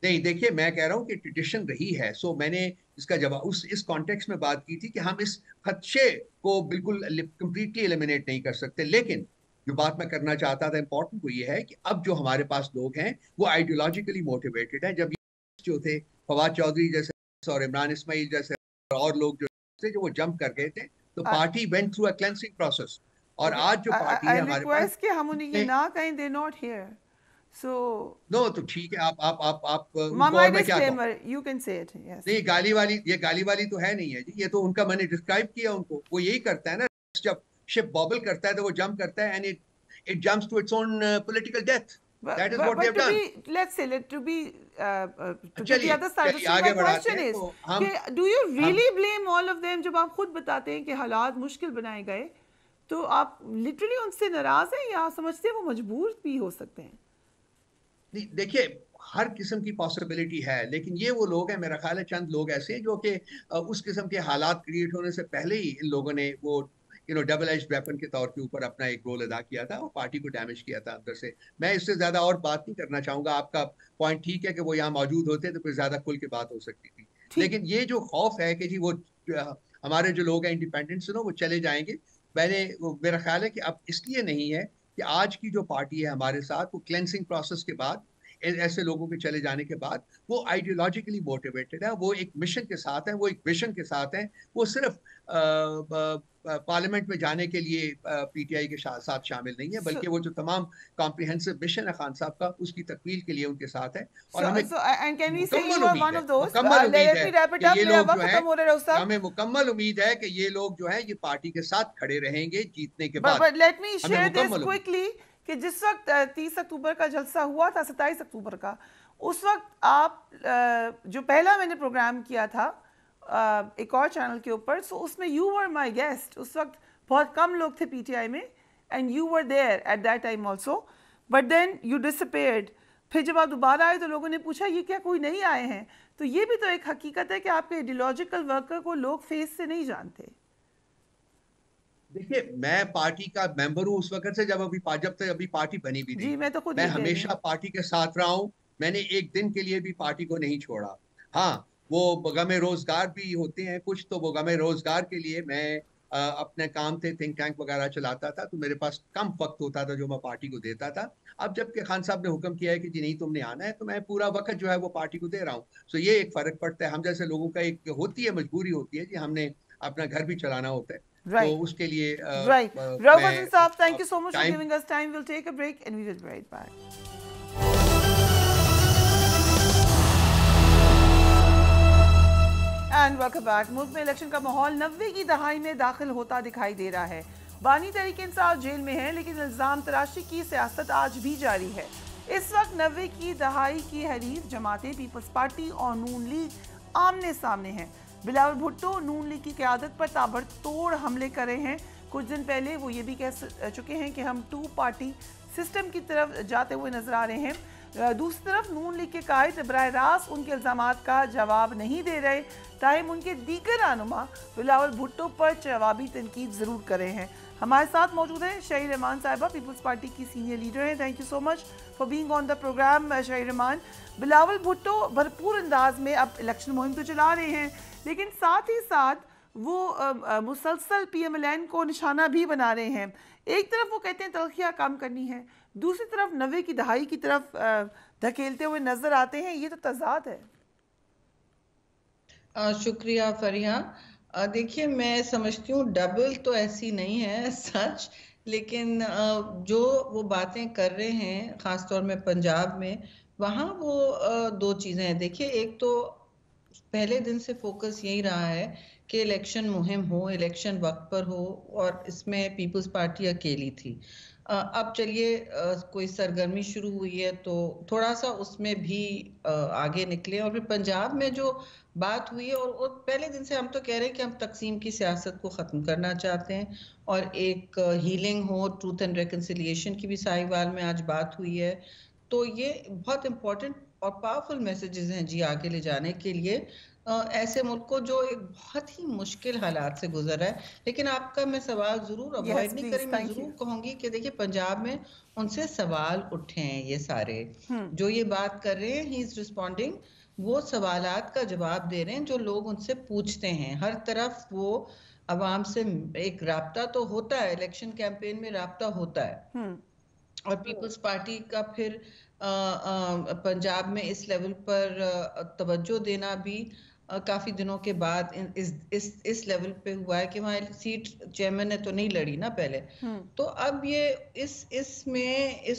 नहीं, देखिए, मैं कह रहा हूँ कि ट्रेडिशन रही है। सो मैंने इसका जवाब इस कॉन्टेक्स्ट में बात की थी कि हम इस खदशे को बिल्कुल कंप्लीटली एलिमिनेट नहीं कर सकते। लेकिन जो बात मैं करना चाहता था इम्पोर्टेंट वो ये है कि अब जो हमारे पास लोग हैं वो आइडियोलॉजिकली मोटिवेटेड हैं। जब जो थे फवाद चौधरी जैसे और इमरान इस्माइल जैसे और लोग जो वो जंप कर गए थे तो party went through a cleansing process. और आज जो पार्टी है हमारे पास कि हम उन्हें ये ना कहें, they not here, so no, तो ठीक है, आप मैं क्या कहूं, you can say it. Yes, नहीं, ये गाली वाली तो है नहीं है जी, ये तो उनका मैंने डिस्क्राइब किया उनको। वो यही करता है ना, जब शिप बॉबल करता है तो वो जंप करता है and it jumps to its own political death. That is what they have done. Let's say, to be to the other side, आगे my question is, do you really blame all of them? जब आप खुद बताते हैं कि हालात मुश्किल बनाए गए, तो आप लिटरली उनसे नाराज हैं या समझते हैं वो मजबूर भी हो सकते हैं? नहीं, देखिए, हर किस्म की पॉसिबिलिटी है, लेकिन ये वो लोग हैं, मेरा ख्याल है चंद लोग ऐसे हैं जो कि उस किस्म के हालात क्रिएट होने से पहले ही इन लोगों ने वो डबल एज वेपन के तौर के ऊपर अपना एक रोल अदा किया था और पार्टी को डैमेज किया था अंदर से। मैं इससे ज्यादा और बात नहीं करना चाहूंगा। आपका पॉइंट ठीक है कि वो यहाँ मौजूद होते तो फिर ज्यादा खुल के बात हो सकती थी। लेकिन ये जो खौफ है कि जी वो हमारे जो लोग हैं इंडिपेंडेंट्स वो चले जाएंगे, मेरा ख्याल है कि अब इसलिए नहीं है कि आज की जो पार्टी है हमारे साथ, वो क्लेंसिंग प्रोसेस के बाद, ऐसे लोगों के चले जाने के बाद वो आइडियोलॉजिकली मोटिवेटेड है, वो एक मिशन के साथ है, वो एक विजन के साथ है। वो सिर्फ पार्लियामेंट में जाने के लिए पीटीआई के साथ शामिल नहीं है, बल्कि वो जो तमाम कॉम्प्रिहेंसिव मिशन है खान साहब का, उसकी तकमील के लिए उनके साथ है। और हमें मुकम्मल उम्मीद है कि ये लोग जो है ये पार्टी के साथ खड़े रहेंगे जीतने के बाद। Let me share this quickly कि जिस वक्त 30 अक्टूबर का जलसा हुआ था, 27 अक्टूबर का, उस वक्त आप जो पहला मैंने प्रोग्राम किया था एक और चैनल के ऊपर, सो उसमें यू वर माय गेस्ट। उस वक्त बहुत कम लोग थे पीटीआई में and you were there at that time also, but then you disappeared. फिर जब आप दोबारा आए तो लोगों ने पूछा ये क्या कोई नहीं आए हैं? तो ये भी तो एक हकीकत है कि आपके आइडियोलॉजिकल वर्कर को लोग फेस से नहीं जानते। देखिए, मैं पार्टी का मेंबर हूँ उस वक्त से जब अभी पार्टी बनी भी थी। मैं हमेशा पार्टी के साथ रहा हूँ, मैंने एक दिन के लिए भी पार्टी को नहीं छोड़ा। हाँ, वो गमे रोजगार भी होते हैं कुछ, तो वो गमे रोजगार के लिए मैं अपने काम थे, थिंक टैंक वगैरह चलाता था, तो मेरे पास कम वक्त होता था जो मैं पार्टी को देता था। अब जबकि खान साहब ने हुक्म किया है कि जी नहीं तुमने आना है, तो मैं पूरा वक्त जो है वो पार्टी को दे रहा हूँ। सो ये एक फर्क पड़ता है। हम जैसे लोगों का एक होती है मजबूरी होती है कि हमने अपना घर भी चलाना होता है, तो उसके लिए राइट। रऊफ साहब, thank you so much for giving us time. Will take a break and we will be right back. And welcome back. मुल्क में इलेक्शन का माहौल 90 की दहाई में दाखिल होता दिखाई दे रहा है। बानी तहरीक इंसाफ जेल में है, लेकिन इल्ज़ाम तराशी की सियासत आज भी जारी है। इस वक्त 90 की दहाई की हरीफ जमातें पीपल्स पार्टी और नून लीग आमने सामने हैं। बिलावल भुट्टो नून लीग की क़यादत पर ताबड़तोड़ हमले कर रहे हैं। कुछ दिन पहले वो ये भी कह चुके हैं कि हम 2 पार्टी सिस्टम की तरफ जाते हुए नजर आ रहे हैं। दूसरी तरफ नून लीग के कायद बराह रास्त उनके इल्ज़ामात का जवाब नहीं दे रहे, ताहिम उनके दीगर रहनुमा बिलावल भुट्टो पर जवाबी तनकीद ज़रूर कर रहे हैं। हमारे साथ मौजूद हैं शाही रहमान साहिबा, पीपल्स पार्टी की सीनियर लीडर हैं। Thank you so much for being on the programme Shahi Rehman. Bilawal Bhutto भरपूर अंदाज में अब इलेक्शन मुहिम तो चला रहे हैं, लेकिन साथ ही साथ वो मुसलसल PMLN को निशाना भी बना रहे हैं। एक तरफ वो कहते हैं तलखियाँ कम करनी है, दूसरी तरफ 90 की दहाई की तरफ धकेलते हुए नजर आते हैं। ये तो तजाद है। शुक्रिया फरिया। देखिए, मैं समझती हूँ डबल तो ऐसी नहीं है सच, लेकिन जो वो बातें कर रहे हैं ख़ासतौर में पंजाब में, वहाँ वो दो चीज़ें हैं। देखिए, एक तो पहले दिन से फोकस यही रहा है कि इलेक्शन मुहिम हो, इलेक्शन वक्त पर हो, और इसमें पीपल्स पार्टी अकेली थी। अब चलिए कोई सरगर्मी शुरू हुई है तो थोड़ा सा उसमें भी आगे निकले। और फिर पंजाब में जो बात हुई है, और पहले दिन से हम तो कह रहे हैं कि हम तकसीम की सियासत को ख़त्म करना चाहते हैं और एक हीलिंग हो, ट्रूथ एंड रिकन्सिलिएशन की भी साहिवाल में आज बात हुई है। तो ये बहुत इंपॉर्टेंट और पावरफुल मैसेजेस हैं जी आगे ले जाने के लिए ऐसे मुल्क को जो एक बहुत ही मुश्किल हालात से गुजर रहा है। लेकिन आपका मैं सवाल जरूर अवॉइड नहीं करी, मैं जरूर कहूंगी कि देखिए, पंजाब में उनसे सवाल उठे हैं ये सारे जो ये बात कर रहे हैं, ही इज रिस्पॉन्डिंग, वो सवालात का जवाब दे रहे हैं जो लोग उनसे पूछते हैं। हर तरफ वो अवाम से एक राब्ता तो होता है, इलेक्शन कैंपेन में राब्ता होता है, और पीपल्स पार्टी का फिर पंजाब में इस लेवल पर तवज्जो देना भी काफी दिनों के बाद इस लेवल पे हुआ है कि वहाँ सीट चेयरमैन ने तो नहीं लड़ी ना पहले। तो अब ये इस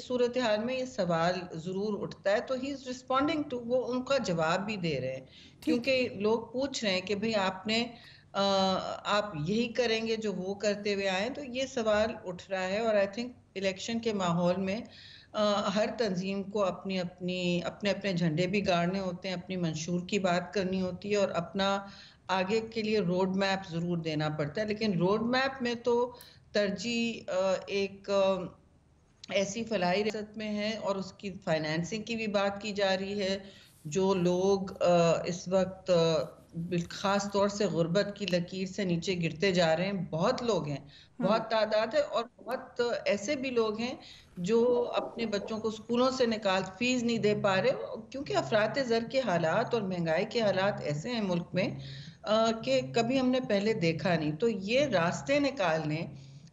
सूरत हाल में ये सवाल जरूर उठता है, तो ही इज रिस्पॉन्डिंग टू, वो उनका जवाब भी दे रहे हैं, क्योंकि लोग पूछ रहे हैं कि भाई आप यही करेंगे जो वो करते हुए आए। तो ये सवाल उठ रहा है, और आई थिंक इलेक्शन के माहौल में हर तंजीम को अपने अपने झंडे भी गाड़ने होते हैं, अपनी मंशूर की बात करनी होती है, और अपना आगे के लिए रोड मैप जरूर देना पड़ता है। लेकिन रोड मैप में तो तरजीह एक ऐसी फलाही रियासत में है, और उसकी फाइनेंसिंग की भी बात की जा रही है। जो लोग इस वक्त खास तौर से गुर्बत की लकीर से नीचे गिरते जा रहे हैं, बहुत लोग हैं, बहुत तादाद है, और बहुत ऐसे भी लोग हैं जो अपने बच्चों को स्कूलों से निकाल फीस नहीं दे पा रहे, क्योंकि अफराते ज़र के हालात और महंगाई के हालात ऐसे हैं मुल्क में कि कभी हमने पहले देखा नहीं। तो ये रास्ते निकालने,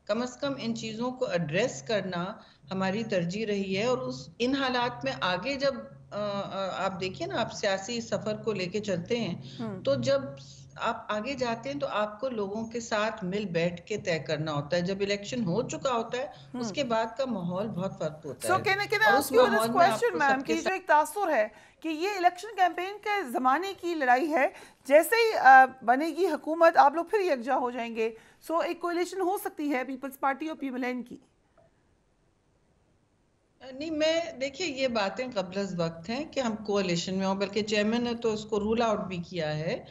कम से कम इन चीज़ों को एड्रेस करना हमारी तरजीह रही है। और इन हालात में आगे जब आप देखिए ना, आप सियासी सफर को लेके चलते हैं, तो जब आप आगे जाते हैं तो आपको लोगों के साथ मिल बैठ के तय करना होता है। जब इलेक्शन हो चुका होता है उसके बाद का माहौल बहुत फर्क होता है। मैम की जो एक तासुर है कि ये इलेक्शन कैंपेन के जमाने की लड़ाई है, जैसे ही बनेगी हुकूमत आप लोग फिर यकजा हो जाएंगे। सो एक कोalition हो सकती है पीपल्स पार्टी और PMLN की। नहीं, मैं देखिए, ये बातें कबल वक्त हैं कि हम कोalition में हो, बल्कि चेयरमैन ने तो उसको रूल आउट भी किया है।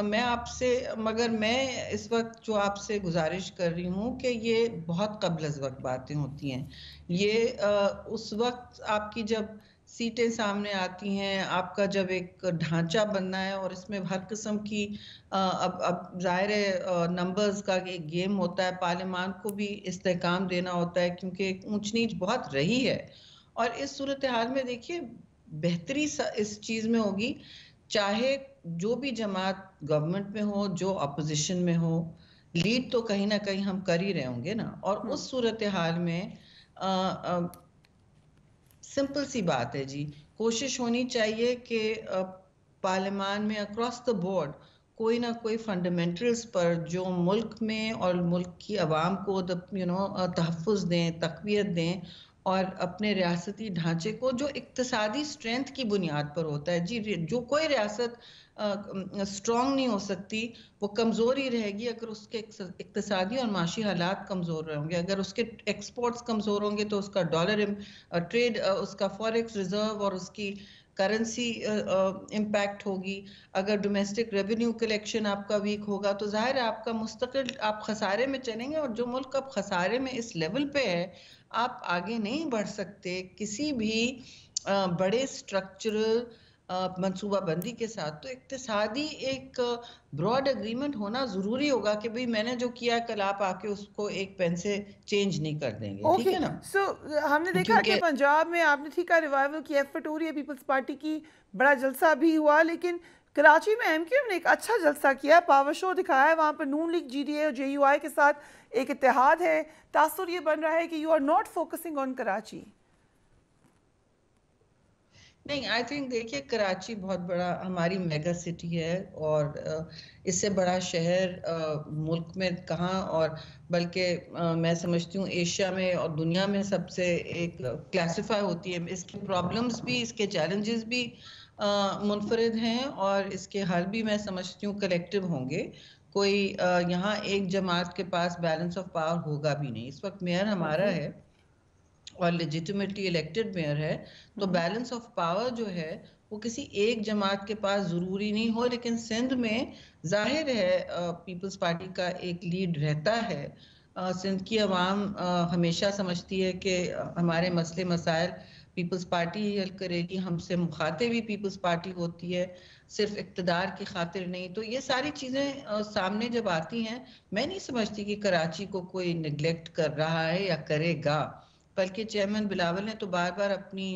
मैं आपसे, मगर मैं इस वक्त जो आपसे गुजारिश कर रही हूँ कि ये बहुत कबल वक्त बातें होती हैं। ये उस वक्त आपकी जब सीटें सामने आती हैं, आपका जब एक ढांचा बनना है, और इसमें हर किस्म की अब जाहिर है नंबर्स का एक गेम होता है, पार्लियामान को भी इस्तेहकाम देना होता है, क्योंकि ऊंच नीच बहुत रही है। और इस सूरत हाल में देखिए, बेहतरी इस चीज़ में होगी, चाहे जो भी जमात गवर्नमेंट में हो, जो अपोजिशन में हो, लीड तो कहीं ना कहीं हम कर ही रहे होंगे ना। और उस सूरत हाल में सिंपल सी बात है जी, कोशिश होनी चाहिए कि पार्लियामान में अक्रॉस द बोर्ड कोई ना कोई फंडामेंटल्स पर जो मुल्क में और मुल्क की आवाम को तहफ़्फ़ुज़ दें, तक़वियत दें, और अपने रियासती ढांचे को जो इक्तिसादी स्ट्रेंथ की बुनियाद पर होता है जी। जो कोई रियासत स्ट्रॉन्ग नहीं हो सकती, वो कमज़ोर ही रहेगी अगर उसके इक्तिसादी और माशी हालात कमज़ोर रहेंगे। अगर उसके एक्सपोर्ट्स कमज़ोर होंगे तो उसका डॉलर ट्रेड, उसका फॉरेक्स रिजर्व और उसकी करेंसी इम्पैक्ट होगी। अगर डोमेस्टिक रेवेन्यू कलेक्शन आपका वीक होगा तो ज़ाहिर है आपका मुस्तकिल आप खसारे में चलेंगे, और जो मुल्क अब खसारे में इस लेवल पे है, आप आगे नहीं बढ़ सकते किसी भी बड़े स्ट्रक्चरल मंसूबाबंदी के साथ, तो इक्तिसादी एक ब्रॉड एग्रीमेंट होना जरूरी होगा कि भाई मैंने जो किया कल आप आके उसको एक पेन से चेंज नहीं कर देंगे। ठीक है ना? सो हमने देखा कि पंजाब में आपने ठीक है रिवाइवल की एफर्ट हो रही है, पीपल्स पार्टी की बड़ा जलसा भी हुआ, लेकिन कराची में एमक्यूएम ने एक अच्छा जलसा किया, पावर शो दिखाया है, वहाँ पर नून लीग, जीडीए और जेयूआई के साथ एक इत्तेहाद है। तासुर ये बन रहा है कि you are not focusing on Karachi. नहीं, आई थिंक देखिए कराची बहुत बड़ा हमारी मेगा सिटी है और इससे बड़ा शहर मुल्क में कहाँ, और बल्कि मैं समझती हूँ एशिया में और दुनिया में सबसे एक क्लासिफाई होती है। इसके प्रॉब्लम्स भी, इसके चैलेंजेस भी मुनफरिद हैं और इसके हल भी मैं समझती हूँ कलेक्टिव होंगे। कोई यहाँ एक जमात के पास बैलेंस ऑफ पावर होगा भी नहीं। इस वक्त मेयर हमारा है और लेजिटिमेटली इलेक्टेड मेयर है, तो बैलेंस ऑफ पावर जो है वो किसी एक जमात के पास ज़रूरी नहीं हो, लेकिन सिंध में जाहिर है पीपल्स पार्टी का एक लीड रहता है। सिंध की आवाम हमेशा समझती है कि हमारे मसले मसाइल पीपल्स पार्टी ही हल करेगी, हमसे मुखातिब भी पीपल्स पार्टी होती है, सिर्फ इक़्तिदार की खातिर नहीं। तो ये सारी चीज़ें सामने जब आती हैं, मैं नहीं समझती कि कराची को कोई निगलेक्ट कर रहा है या करेगा, बल्कि चेयरमैन बिलावल ने तो बार बार अपनी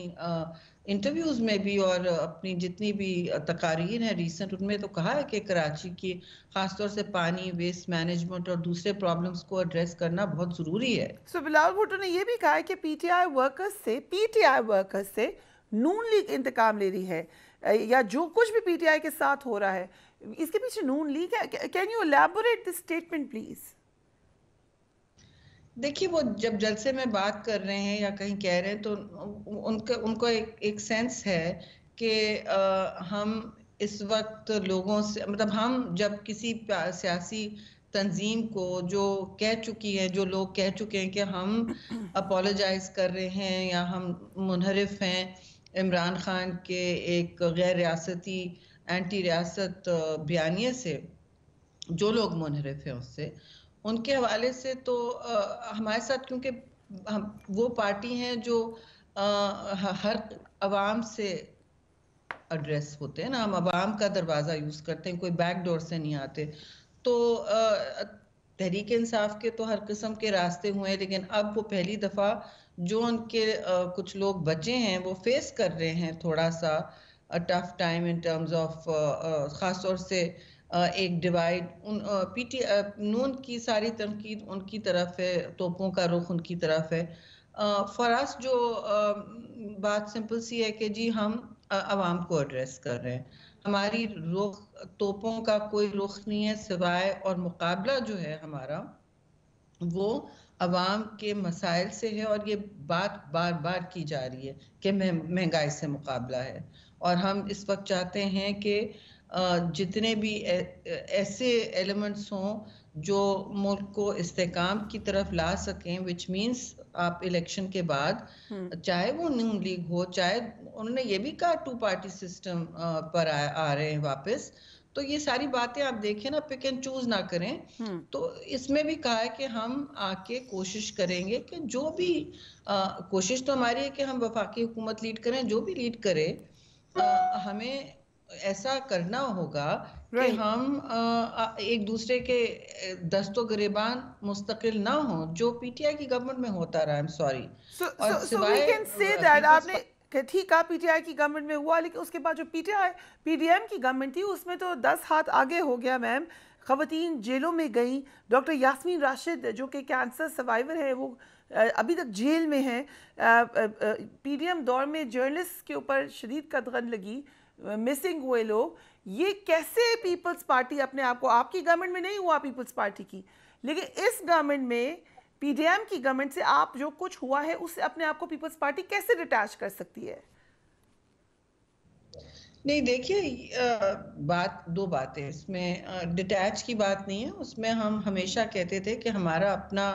इंटरव्यूज में भी और अपनी जितनी भी तकारीर हैं रीसेंट, उनमें तो कहा है कि कराची की खासतौर से पानी, वेस्ट मैनेजमेंट और दूसरे प्रॉब्लम्स को एड्रेस करना बहुत ज़रूरी है। सो बिलावल भुट्टो ने यह भी कहा है कि पीटीआई वर्कर्स से नून लीग इंतकाम ले रही है, या जो कुछ भी पीटीआई के साथ हो रहा है इसके पीछे नून लीग है। Can you elaborate this statement please? देखिए, वो जब जलसे में बात कर रहे हैं या कहीं कह रहे हैं तो उनको एक सेंस है कि हम इस वक्त लोगों से, मतलब हम जब किसी सियासी तंजीम को जो कह चुकी है, जो लोग कह चुके हैं कि हम अपोलोजाइज कर रहे हैं या हम मुनहरिफ हैं इमरान खान के एक गैर रियासती एंटी रियासत बयानिए से, जो लोग मुनहरिफ हैं उससे, उनके हवाले से तो हमारे साथ, क्योंकि हम वो पार्टी हैं जो हर अवाम से एड्रेस होते हैं ना, हम अवाम का दरवाज़ा यूज़ करते हैं, कोई बैक डोर से नहीं आते। तो तहरीक इंसाफ के तो हर किस्म के रास्ते हुए हैं, लेकिन अब वो पहली दफ़ा जो उनके कुछ लोग बचे हैं वो फेस कर रहे हैं थोड़ा सा tough time in terms of ख़ास तौर से एक डिवाइड। नून की सारी तनकीद उनकी तरफ है, तोपों का रुख उनकी तरफ है। फरास जो बात सिंपल सी है कि जी हम अवाम को एड्रेस कर रहे हैं, हमारी रुख तोपों का कोई रुख नहीं है सिवाय, और मुकाबला जो है हमारा वो अवाम के मसाइल से है, और ये बात बार बार की जा रही है कि महंगाई से मुकाबला है। और हम इस वक्त चाहते हैं कि जितने भी ऐसे एलिमेंट्स हों जो मुल्क को इस्तेकाम की तरफ ला सकें, विच मीन्स आप इलेक्शन के बाद, चाहे वो नून लीग हो, चाहे उन्होंने ये भी कहा 2 पार्टी सिस्टम पर आ रहे हैं वापस, तो ये सारी बातें आप देखें ना, पिक एंड चूज ना करें। तो इसमें भी कहा है कि हम आके कोशिश करेंगे कि जो भी कोशिश तो हमारी है कि हम वफाकी हुकूमत लीड करें, जो भी लीड करे हमें ऐसा करना होगा कि हम एक दूसरे के दस्तो गिरेबान मुस्तकिल ना हो, जो पीटीआई की गवर्नमेंट में होता रहा। I am sorry. आपने ठीक कहा पीटीआई की गवर्नमेंट में हुआ, लेकिन उसके बाद जो पीडीएम की गवर्नमेंट थी उसमें तो 10 हाथ आगे हो गया मैम। ख़वातीन जेलों में गई, डॉक्टर यास्मीन राशिद जो कि कैंसर सर्वाइवर है वो अभी तक जेल में है। पीडीएम दौर में जर्नलिस्ट के ऊपर शदीद कदगन लगी, मिसिंग हुए लोग। ये कैसे पीपल्स पार्टी अपने आप को, आपकी गवर्नमेंट में नहीं हुआ पीपल्स पार्टी की, लेकिन इस गवर्नमेंट में पीडीएम की गवर्नमेंट से आप जो कुछ हुआ है उससे अपने आप को पीपल्स पार्टी कैसे डिटैच कर सकती है? नहीं, देखिए दो बातें इसमें, डिटैच की बात नहीं है। उसमें हम हमेशा कहते थे कि हमारा अपना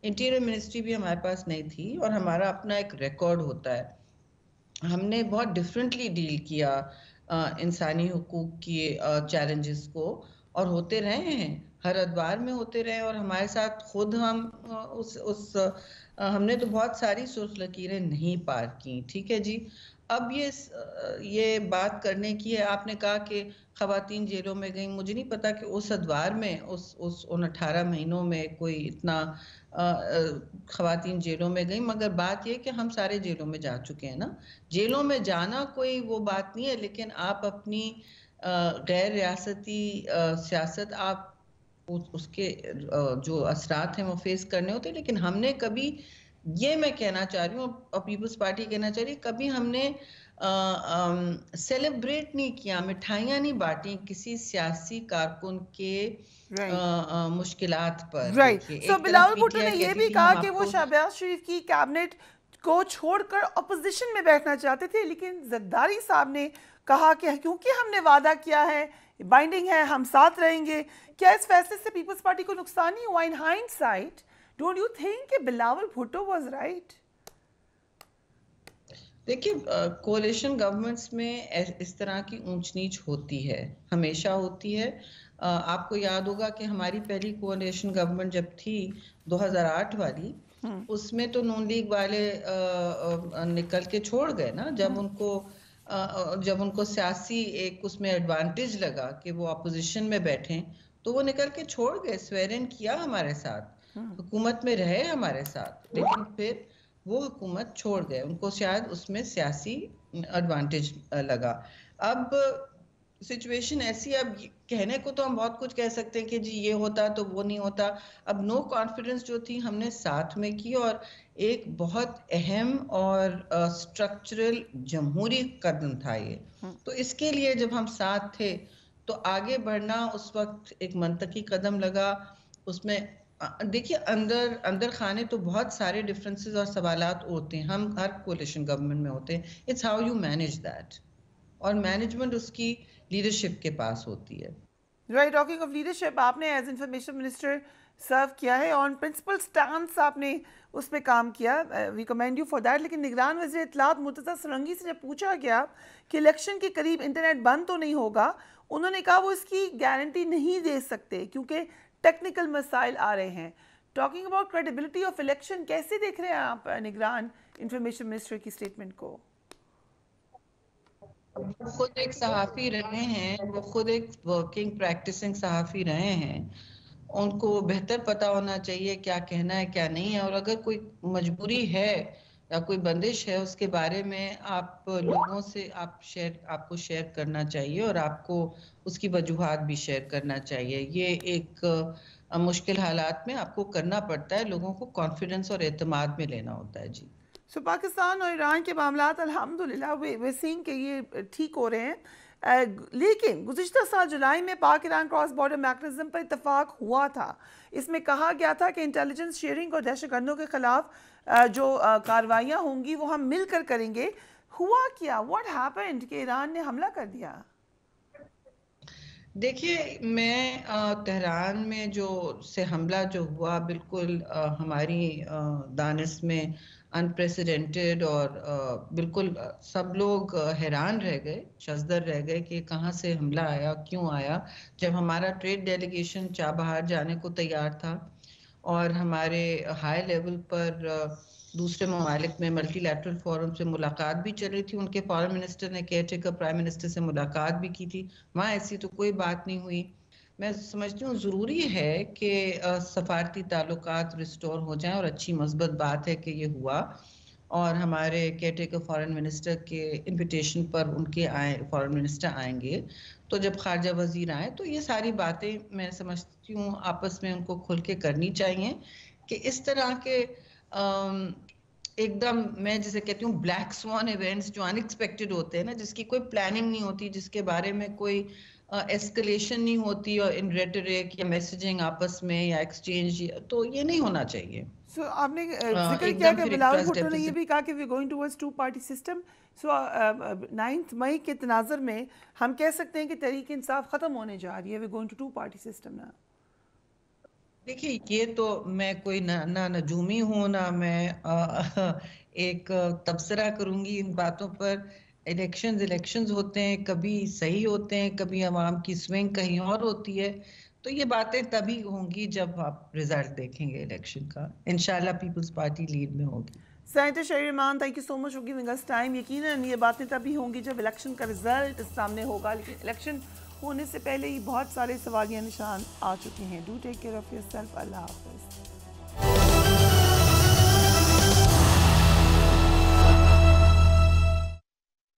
इंटीरियर मिनिस्ट्री भी हमारे पास नहीं थी और हमारा अपना एक रिकॉर्ड होता है। हमने बहुत डिफरेंटली डील किया इंसानी हुकूक की चैलेंजेस को, और होते रहे हैं, हर अदवार में होते रहे, और हमारे साथ खुद हम हमने तो बहुत सारी सुर्ख लकीरें नहीं पार की। ठीक है जी। अब ये बात करने की है, आपने कहा कि खवातीन जेलों में गई, मुझे नहीं पता कि उस अदवार में उन 18 महीनों में कोई इतना खवातीन जेलों में गई, मगर बात यह कि हम सारे जेलों में जा चुके हैं ना। जेलों में जाना कोई वो बात नहीं है, लेकिन आप अपनी गैर रियासती सियासत आप उसके जो असरात हैं वो फेस करने होते हैं। लेकिन हमने कभी, ये मैं कहना चाह रही हूँ और पीपल्स पार्टी कहना चाह रही है, कभी हमने सेलिब्रेट नहीं किया, मिठाइयाँ नहीं बांटी किसी सियासी कारकुन के मुश्किलात पर। राइट, सो बिलावल भुट्टो ने ये भी कहा कि वो शहबाज शरीफ की कैबिनेट को छोड़कर अपोजिशन में बैठना चाहते थे, लेकिन जरदारी साहब ने कहा कि क्योंकि हमने वादा किया है, बाइंडिंग है, हम साथ रहेंगे। क्या इस फैसले से पीपल्स पार्टी को नुकसान नहीं हुआ? In hindsight don't you think कि बिलावल भुट्टो वाज राइट? देखिए, कोalition गवर्नमेंट्स में इस तरह की ऊंच नीच होती है, हमेशा होती है। आपको याद होगा कि हमारी पहली कोalition गवर्नमेंट जब थी 2008 वाली, उसमें तो नून लीग वाले निकल के छोड़ गए ना, जब उनको सियासी एक उसमें एडवांटेज लगा कि वो अपोजिशन में बैठे, तो वो निकल के छोड़ गए। स्वेर इन किया हमारे साथ, हुकूमत में रहे हमारे साथ, लेकिन फिर वो हुकूमत छोड़ गए, उनको शायद उसमें सियासी एडवांटेज लगा। अब सिचुएशन ऐसी, अब कहने को तो हम बहुत कुछ कह सकते हैं कि जी ये होता तो वो नहीं होता। अब नो कॉन्फिडेंस जो थी हमने साथ में की, और एक बहुत अहम और स्ट्रक्चरल जमहूरी कदम था ये। तो इसके लिए जब हम साथ थे तो आगे बढ़ना उस वक्त एक मंतकी कदम लगा। उसमें देखिए, अंदर खाने तो बहुत सारे डिफरेंसेस और सवालात होते हैं, हम हर कोalition गवर्नमेंट में होते हैं। It's how you manage that, और मैनेजमेंट उसकी लीडरशिप के पास होती है। राइट, टॉकिंग ऑफ लीडरशिप, आपने एज इंफॉर्मेशन मिनिस्टर सर्व किया है, ऑन प्रिंसिपल स्टांस आपने उस पर काम किया, we commend you for that. लेकिन निगरान वज़ीर इत्तलात मुर्तज़ा सरंगी से जब पूछा गया कि इलेक्शन के करीब इंटरनेट बंद तो नहीं होगा, उन्होंने कहा वो इसकी गारंटी नहीं दे सकते क्योंकि टेक्निकल मसाइल आ रहे हैं। Talking about credibility of election, कैसे देख रहे हैं आप निगरान इंफॉर्मेशन मिनिस्टर की स्टेटमेंट को? खुद एक सहाफ़ी रहे हैं, वो खुद एक वर्किंग प्रैक्टिसिंग सहाफ़ी रहे हैं, उनको बेहतर पता होना चाहिए क्या कहना है क्या नहीं है। और अगर कोई मजबूरी है या कोई बंदिश है, उसके बारे में आप लोगों से आपको शेयर करना चाहिए, और आपको उसकी वजूहात भी शेयर करना चाहिए। ये एक मुश्किल हालात में आपको करना पड़ता है, लोगों को कॉन्फिडेंस और एतमाद में लेना होता है। जी, सो पाकिस्तान और ईरान के मामलात अल्हम्दुलिल्लाह वे सीन के ये ठीक हो रहे हैं, लेकिन गुज़िश्ता साल जुलाई में पाक ईरान क्रॉस बॉर्डर मैकेनिज्म पर इत्तफाक हुआ था। इसमें कहा गया था कि इंटेलिजेंस शेयरिंग और दहशतगर्दों के खिलाफ जो कार्रवाइयाँ होंगी वो हम मिलकर करेंगे। हुआ क्या? व्हाट हैपेंड कि ईरान ने हमला कर दिया? देखिए, मैं तेहरान में से हमला जो हुआ, बिल्कुल हमारी दानिश में अनप्रेसिडेंटेड, और बिल्कुल सब लोग हैरान रह गए, शज़दर रह गए कि कहाँ से हमला आया, क्यों आया। जब हमारा ट्रेड डेलीगेशन चाबहार जाने को तैयार था और हमारे हाई लेवल पर दूसरे ममालिक में मल्टीलैटरल फोरम से मुलाकात भी चल रही थी, उनके फॉरेन मिनिस्टर ने केयरटेकर प्राइम मिनिस्टर से मुलाकात भी की थी, वहाँ ऐसी तो कोई बात नहीं हुई। मैं समझती हूँ ज़रूरी है कि सफारती ताल्लुकात रिस्टोर हो जाएं, और अच्छी मस्बत बात है कि ये हुआ। और हमारे केयरटेकर फॉरेन मिनिस्टर के इन्विटेशन पर उनके फॉरेन मिनिस्टर आएंगे, तो जब खारजा वजीर आए तो ये सारी बातें मैं समझती हूँ आपस में उनको खुल के करनी चाहिए कि इस तरह के एकदम, मैं जिसे कहती हूँ ब्लैक स्वान इवेंट्स जो अनएक्सपेक्टेड होते हैं ना, जिसकी कोई प्लानिंग नहीं होती, जिसके बारे में कोई एस्केलेशन नहीं होती और इन रेटरिक या मैसेजिंग आपस में या एक्सचेंज, तो ये नहीं होना चाहिए। सो आपने जिक्र किया कि बिलावल भुट्टो ने ये भी कहा कि we going towards two party system. So 9 मई के तनाज़ुर में हम कह सकते हैं कि तहरीक इंसाफ ख़त्म होने जा रही है, we going to 2 party system ना। देखिए, ये तो मैं कोई ना नजूमी हूँ, ना मैं एक तबसरा करूंगी इन बातों पर। इलेक्शंस होते हैं, कभी सही होते हैं, कभी अवाम की स्विंग कहीं और होती है। तो ये बातें तभी होंगी जब आप रिजल्ट देखेंगे इलेक्शन का। इंशाल्लाह पीपल्स पार्टी लीड में होगी। साइंटिस्ट शहरीमान, thank you so much for giving us time. यकीनन ये बातें तभी होंगी जब इलेक्शन का रिजल्ट सामने होगा, लेकिन इलेक्शन होने से पहले ही बहुत सारे सवालिया निशान आ चुके हैं। Do take care of yourself. अल्लाह हाफ़िज़।